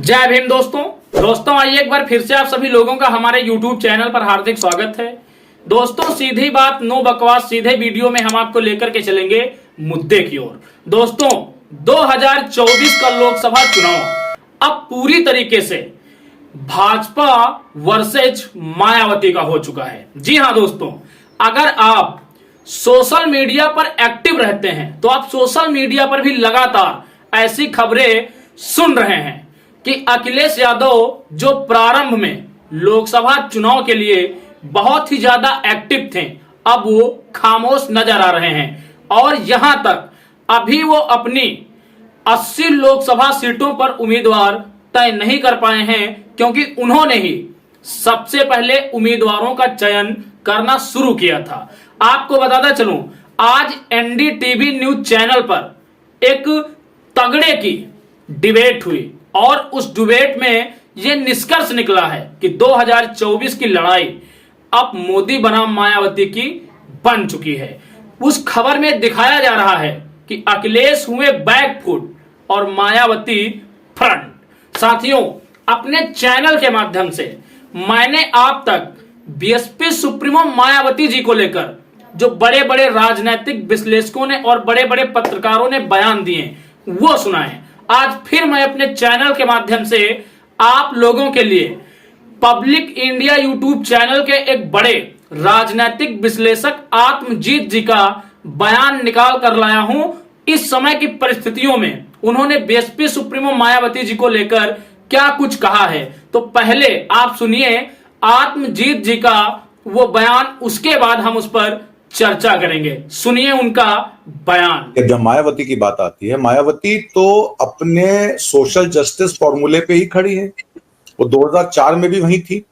जय भीम दोस्तों आइए एक बार फिर से आप सभी लोगों का हमारे YouTube चैनल पर हार्दिक स्वागत है। दोस्तों सीधी बात, नो बकवास, सीधे वीडियो में हम आपको लेकर के चलेंगे मुद्दे की ओर। दोस्तों 2024 का लोकसभा चुनाव अब पूरी तरीके से भाजपा वर्सेज मायावती का हो चुका है। जी हां दोस्तों, अगर आप सोशल मीडिया पर एक्टिव रहते हैं तो आप सोशल मीडिया पर भी लगातार ऐसी खबरें सुन रहे हैं कि अखिलेश यादव जो प्रारंभ में लोकसभा चुनाव के लिए बहुत ही ज्यादा एक्टिव थे, अब वो खामोश नजर आ रहे हैं और यहां तक अभी वो अपनी 80 लोकसभा सीटों पर उम्मीदवार तय नहीं कर पाए हैं, क्योंकि उन्होंने ही सबसे पहले उम्मीदवारों का चयन करना शुरू किया था। आपको बताता चलूं, आज एनडीटीवी न्यूज चैनल पर एक तगड़े की डिबेट हुई और उस डिबेट में यह निष्कर्ष निकला है कि 2024 की लड़ाई अब मोदी बनाम मायावती की बन चुकी है। उस खबर में दिखाया जा रहा है कि अखिलेश हुए बैकफुट और मायावती फ्रंट। साथियों, अपने चैनल के माध्यम से मैंने आप तक बीएसपी सुप्रीमो मायावती जी को लेकर जो बड़े बड़े राजनीतिक विश्लेषकों ने और बड़े बड़े पत्रकारों ने बयान दिए वो सुनाए। आज फिर मैं अपने चैनल के माध्यम से आप लोगों के लिए पब्लिक इंडिया यूट्यूब चैनल के एक बड़े राजनीतिक विश्लेषक आत्मजीत जी का बयान निकाल कर लाया हूं। इस समय की परिस्थितियों में उन्होंने बीएसपी सुप्रीमो मायावती जी को लेकर क्या कुछ कहा है, तो पहले आप सुनिए आत्मजीत जी का वो बयान, उसके बाद हम उस पर चर्चा करेंगे। सुनिए उनका बयान। जब मायावती की बात आती है, मायावती तो अपने सोशल जस्टिस फॉर्मूले पे ही खड़ी है। वो 2004 में भी वही थी,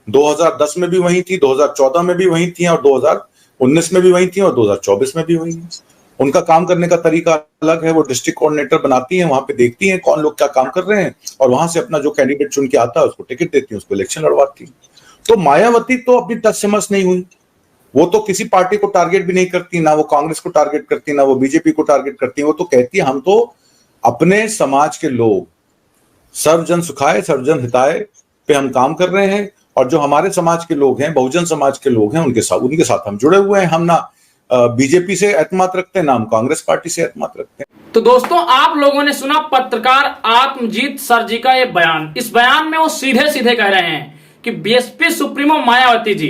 2010 में भी वही थी, 2014 में भी वही थी और 2019 में भी वही थी और 2024 में भी वही है। उनका काम करने का तरीका अलग है। वो डिस्ट्रिक्ट कोऑर्डिनेटर बनाती हैं, वहां पे देखती हैं कौन लोग क्या काम कर रहे हैं और वहां से अपना जो कैंडिडेट चुन के आता है उसको टिकट देती है, उसको इलेक्शन लड़वाती है। तो मायावती तो अपनी टच से मस नहीं हुई। वो तो किसी पार्टी को टारगेट भी नहीं करती, ना वो कांग्रेस को टारगेट करती, ना वो बीजेपी को टारगेट करती। वो तो कहती है हम तो अपने समाज के लोग, सर्वजन सुखाय सर्वजन हिताय पे हम काम कर रहे हैं और जो हमारे समाज के लोग हैं, बहुजन समाज के लोग हैं, उनके साथ हम जुड़े हुए हैं। हम ना बीजेपी से एतमाद रखते हैं, ना हम कांग्रेस पार्टी से एतमाद रखते हैं। तो दोस्तों आप लोगों ने सुना पत्रकार आत्मजीत सर जी का ये बयान। इस बयान में वो सीधे सीधे कह रहे हैं कि बीएसपी सुप्रीमो मायावती जी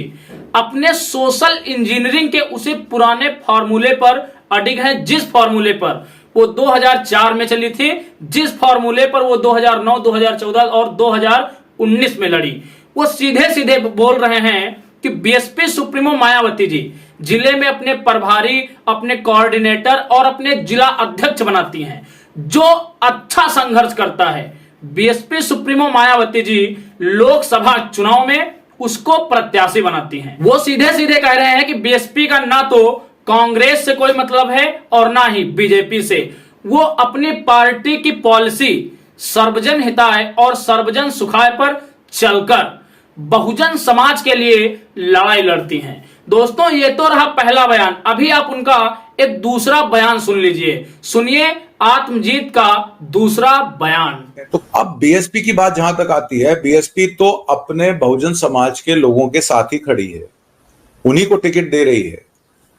अपने सोशल इंजीनियरिंग के उसी पुराने फॉर्मूले पर अडिग है, जिस फॉर्मूले पर वो 2004 में चली थी, जिस फॉर्मूले पर वो 2009, 2014 और 2019 में लड़ी। वो सीधे सीधे बोल रहे हैं कि बीएसपी सुप्रीमो मायावती जी जिले में अपने प्रभारी, अपने कोऑर्डिनेटर और अपने जिला अध्यक्ष बनाती हैं। जो अच्छा संघर्ष करता है बीएसपी सुप्रीमो मायावती जी लोकसभा चुनाव में उसको प्रत्याशी बनाती हैं। वो सीधे सीधे कह रहे हैं कि बीएसपी का ना तो कांग्रेस से कोई मतलब है और ना ही बीजेपी से। वो अपनी पार्टी की पॉलिसी सर्वजन हिताय और सर्वजन सुखाय पर चलकर बहुजन समाज के लिए लड़ाई लड़ती हैं। दोस्तों ये तो रहा पहला बयान। अभी आप उनका एक दूसरा बयान सुन लीजिए। सुनिए आत्मजीत का दूसरा बयान। तो अब बीएसपी की बात जहां तक आती है, बीएसपी तो अपने बहुजन समाज के लोगों के साथ ही खड़ी है, उन्हीं को टिकट दे रही है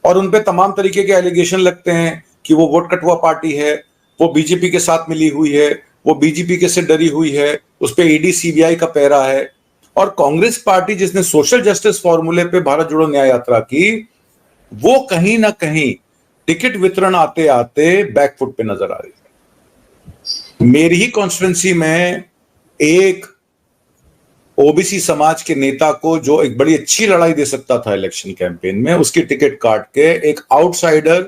और उनपे तमाम तरीके के एलिगेशन लगते हैं कि वो वोट कटुआ पार्टी है, वो बीजेपी के साथ मिली हुई है, वो बीजेपी के से डरी हुई है, उस पर ईडी सीबीआई का पहरा है। और कांग्रेस पार्टी जिसने सोशल जस्टिस फॉर्मूले पे भारत जोड़ो न्याय यात्रा की, वो कहीं ना कहीं टिकट वितरण आते आते बैकफुट पे नजर आ रही है। मेरी ही कॉन्स्टिट्यूंसी में एक ओबीसी समाज के नेता को, जो एक बड़ी अच्छी लड़ाई दे सकता था इलेक्शन कैंपेन में, उसकी टिकट काट के एक आउटसाइडर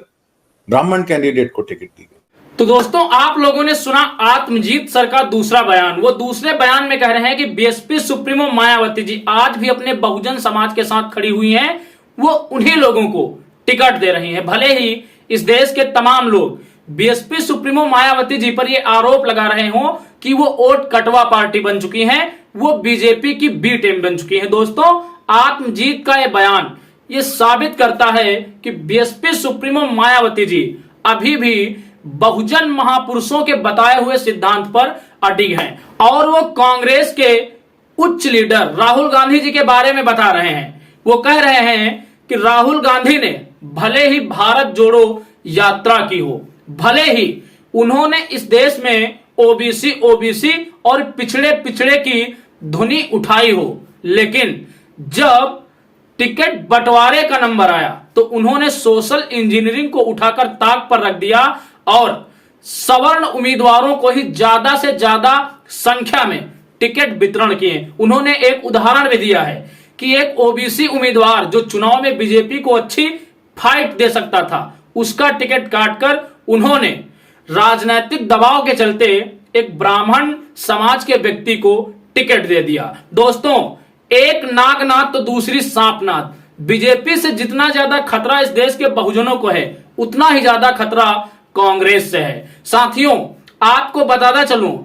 ब्राह्मण कैंडिडेट को टिकट दी गई। तो दोस्तों आप लोगों ने सुना आत्मजीत सर का दूसरा बयान। वो दूसरे बयान में कह रहे हैं कि बीएसपी सुप्रीमो मायावती जी आज भी अपने बहुजन समाज के साथ खड़ी हुई हैं। वो उन्हीं लोगों को टिकट दे रही हैं। भले ही इस देश के तमाम लोग बीएसपी सुप्रीमो मायावती जी पर ये आरोप लगा रहे हो कि वो वोट कटवा पार्टी बन चुकी हैं, वो बीजेपी की बी टीम बन चुकी है। दोस्तों आत्मजीत का ये बयान ये साबित करता है कि बीएसपी सुप्रीमो मायावती जी अभी भी बहुजन महापुरुषों के बताए हुए सिद्धांत पर अडिग हैं और वो कांग्रेस के उच्च लीडर राहुल गांधी जी के बारे में बता रहे हैं। वो कह रहे हैं कि राहुल गांधी ने भले ही भारत जोड़ो यात्रा की हो, भले ही उन्होंने इस देश में ओबीसी और पिछड़े की धुनी उठाई हो, लेकिन जब टिकट बंटवारे का नंबर आया तो उन्होंने सोशल इंजीनियरिंग को उठाकर ताक पर रख दिया और सवर्ण उम्मीदवारों को ही ज्यादा से ज्यादा संख्या में टिकट वितरण किए। उन्होंने एक उदाहरण भी दिया है कि एक ओबीसी उम्मीदवार जो चुनाव में बीजेपी को अच्छी फाइट दे सकता था, उसका टिकट काटकर उन्होंने राजनीतिक दबाव के चलते एक ब्राह्मण समाज के व्यक्ति को टिकट दे दिया। दोस्तों, एक नागनाथ तो दूसरी सांपनाथ। बीजेपी से जितना ज्यादा खतरा इस देश के बहुजनों को है, उतना ही ज्यादा खतरा कांग्रेस से है। साथियों, आपको बताता चलूं,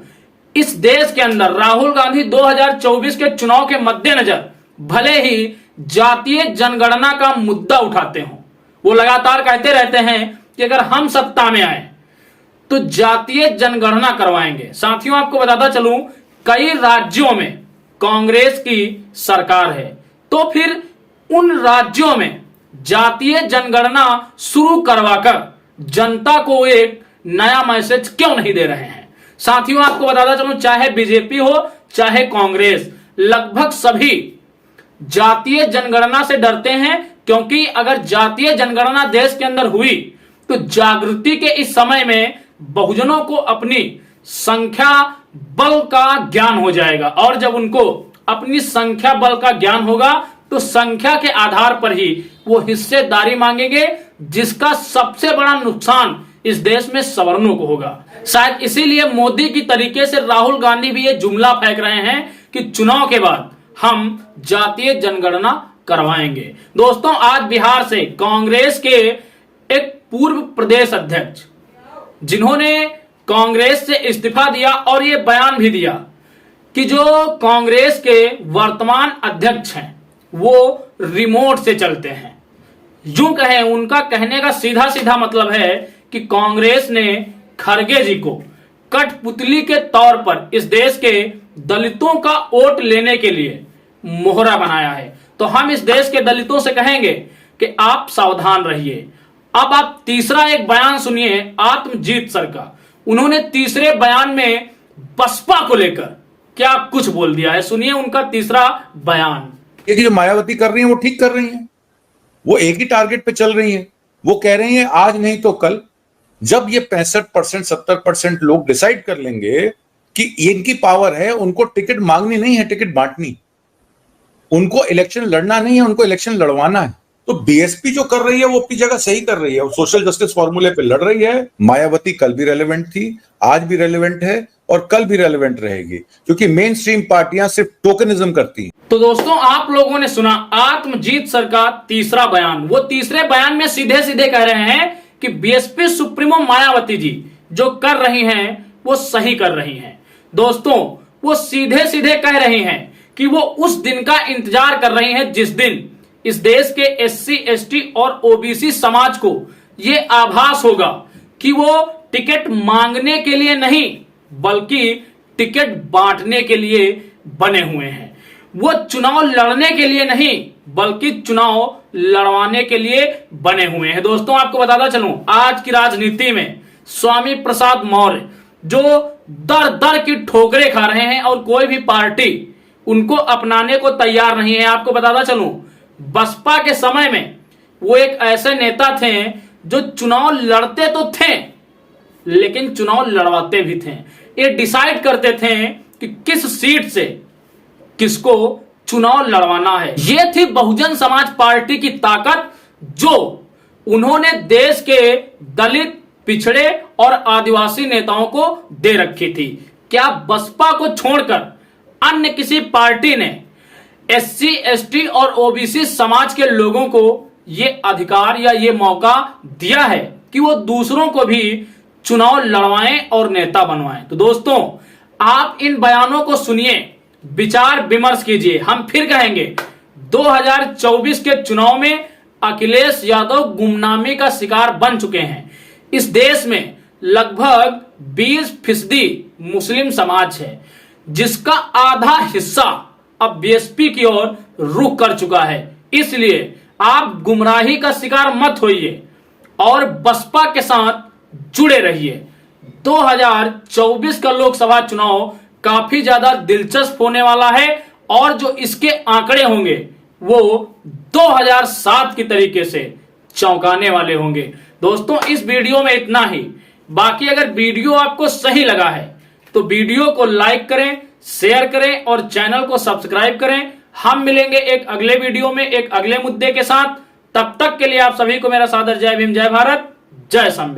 इस देश के अंदर राहुल गांधी 2024 के चुनाव के मद्देनजर भले ही जातीय जनगणना का मुद्दा उठाते हो, वो लगातार कहते रहते हैं कि अगर हम सत्ता में आए तो जातीय जनगणना करवाएंगे। साथियों, आपको बताता चलूं, कई राज्यों में कांग्रेस की सरकार है, तो फिर उन राज्यों में जातीय जनगणना शुरू करवाकर जनता को एक नया मैसेज क्यों नहीं दे रहे हैं। साथियों, आपको बताता चलूं, चाहे बीजेपी हो चाहे कांग्रेस, लगभग सभी जातीय जनगणना से डरते हैं, क्योंकि अगर जातीय जनगणना देश के अंदर हुई तो जागृति के इस समय में बहुजनों को अपनी संख्या बल का ज्ञान हो जाएगा और जब उनको अपनी संख्या बल का ज्ञान होगा तो संख्या के आधार पर ही वो हिस्सेदारी मांगेंगे, जिसका सबसे बड़ा नुकसान इस देश में सवर्णों को होगा। शायद इसीलिए मोदी की तरीके से राहुल गांधी भी ये जुमला फेंक रहे हैं कि चुनाव के बाद हम जातीय जनगणना करवाएंगे। दोस्तों, आज बिहार से कांग्रेस के एक पूर्व प्रदेश अध्यक्ष, जिन्होंने कांग्रेस से इस्तीफा दिया और ये बयान भी दिया कि जो कांग्रेस के वर्तमान अध्यक्ष हैं वो रिमोट से चलते हैं। यूं कहें, उनका कहने का सीधा सीधा मतलब है कि कांग्रेस ने खड़गे जी को कठपुतली के तौर पर इस देश के दलितों का वोट लेने के लिए मोहरा बनाया है। तो हम इस देश के दलितों से कहेंगे कि आप सावधान रहिए। अब आप तीसरा एक बयान सुनिए आत्मजीत सर का। उन्होंने तीसरे बयान में बसपा को लेकर क्या कुछ बोल दिया है, सुनिए उनका तीसरा बयान। ये जो मायावती कर रही है वो ठीक कर रही है, वो एक ही टारगेट पे चल रही है। वो कह रही है आज नहीं तो कल, जब ये 65% 70% लोग डिसाइड कर लेंगे कि इनकी पावर है, उनको टिकट मांगनी नहीं है, टिकट बांटनी, उनको इलेक्शन लड़ना नहीं है, उनको इलेक्शन लड़वाना है। तो बीएसपी जो कर रही है वो अपनी जगह सही कर रही है, वो सोशल जस्टिस फॉर्मूले पे लड़ रही है। मायावती कल भी रेलेवेंट थी, आज भी रेलेवेंट है और कल भी रेलेवेंट रहेगी, क्योंकि मेन स्ट्रीम पार्टियां सिर्फ टोकनिज्म करती हैं। तो दोस्तों, आप लोगों ने सुना आत्मजीत सर का तीसरा बयान। वो तीसरे बयान में सीधे सीधे कह रहे हैं कि बीएसपी सुप्रीमो मायावती जी जो कर रही हैं वो सही कर रही हैं। दोस्तों, वो सीधे सीधे कह रही हैं कि वो उस दिन का इंतजार कर रही हैं जिस दिन इस देश के एससी एसटी और ओबीसी समाज को ये आभास होगा कि वो टिकट मांगने के लिए नहीं बल्कि टिकट बांटने के लिए बने हुए हैं। वो चुनाव लड़ने के लिए नहीं बल्कि चुनाव लड़वाने के लिए बने हुए हैं। दोस्तों, आपको बताता चलूं, आज की राजनीति में स्वामी प्रसाद मौर्य जो दर दर की ठोकरें खा रहे हैं और कोई भी पार्टी उनको अपनाने को तैयार नहीं है। आपको बताता चलूं, बसपा के समय में वो एक ऐसे नेता थे जो चुनाव लड़ते तो थे लेकिन चुनाव लड़वाते भी थे। ये डिसाइड करते थे कि किस सीट से किसको चुनाव लड़वाना है। ये थी बहुजन समाज पार्टी की ताकत, जो उन्होंने देश के दलित, पिछड़े और आदिवासी नेताओं को दे रखी थी। क्या बसपा को छोड़कर अन्य किसी पार्टी ने एससी एसटी और ओबीसी समाज के लोगों को ये अधिकार या ये मौका दिया है कि वो दूसरों को भी चुनाव लड़वाएं और नेता बनवाएं? तो दोस्तों, आप इन बयानों को सुनिए, विचार विमर्श कीजिए। हम फिर कहेंगे 2024 के चुनाव में अखिलेश यादव गुमनामी का शिकार बन चुके हैं। इस देश में लगभग 20% मुस्लिम समाज है, जिसका आधा हिस्सा अब बीएसपी की ओर रुख कर चुका है। इसलिए आप गुमराही का शिकार मत होइए और बसपा के साथ जुड़े रहिए। 2024 का लोकसभा चुनाव काफी ज्यादा दिलचस्प होने वाला है और जो इसके आंकड़े होंगे वो 2007 की तरीके से चौंकाने वाले होंगे। दोस्तों, इस वीडियो में इतना ही। बाकी अगर वीडियो आपको सही लगा है तो वीडियो को लाइक करें, शेयर करें और चैनल को सब्सक्राइब करें। हम मिलेंगे एक अगले वीडियो में एक अगले मुद्दे के साथ। तब तक के लिए आप सभी को मेरा सादर जय भीम, जय भारत, जय संविधान।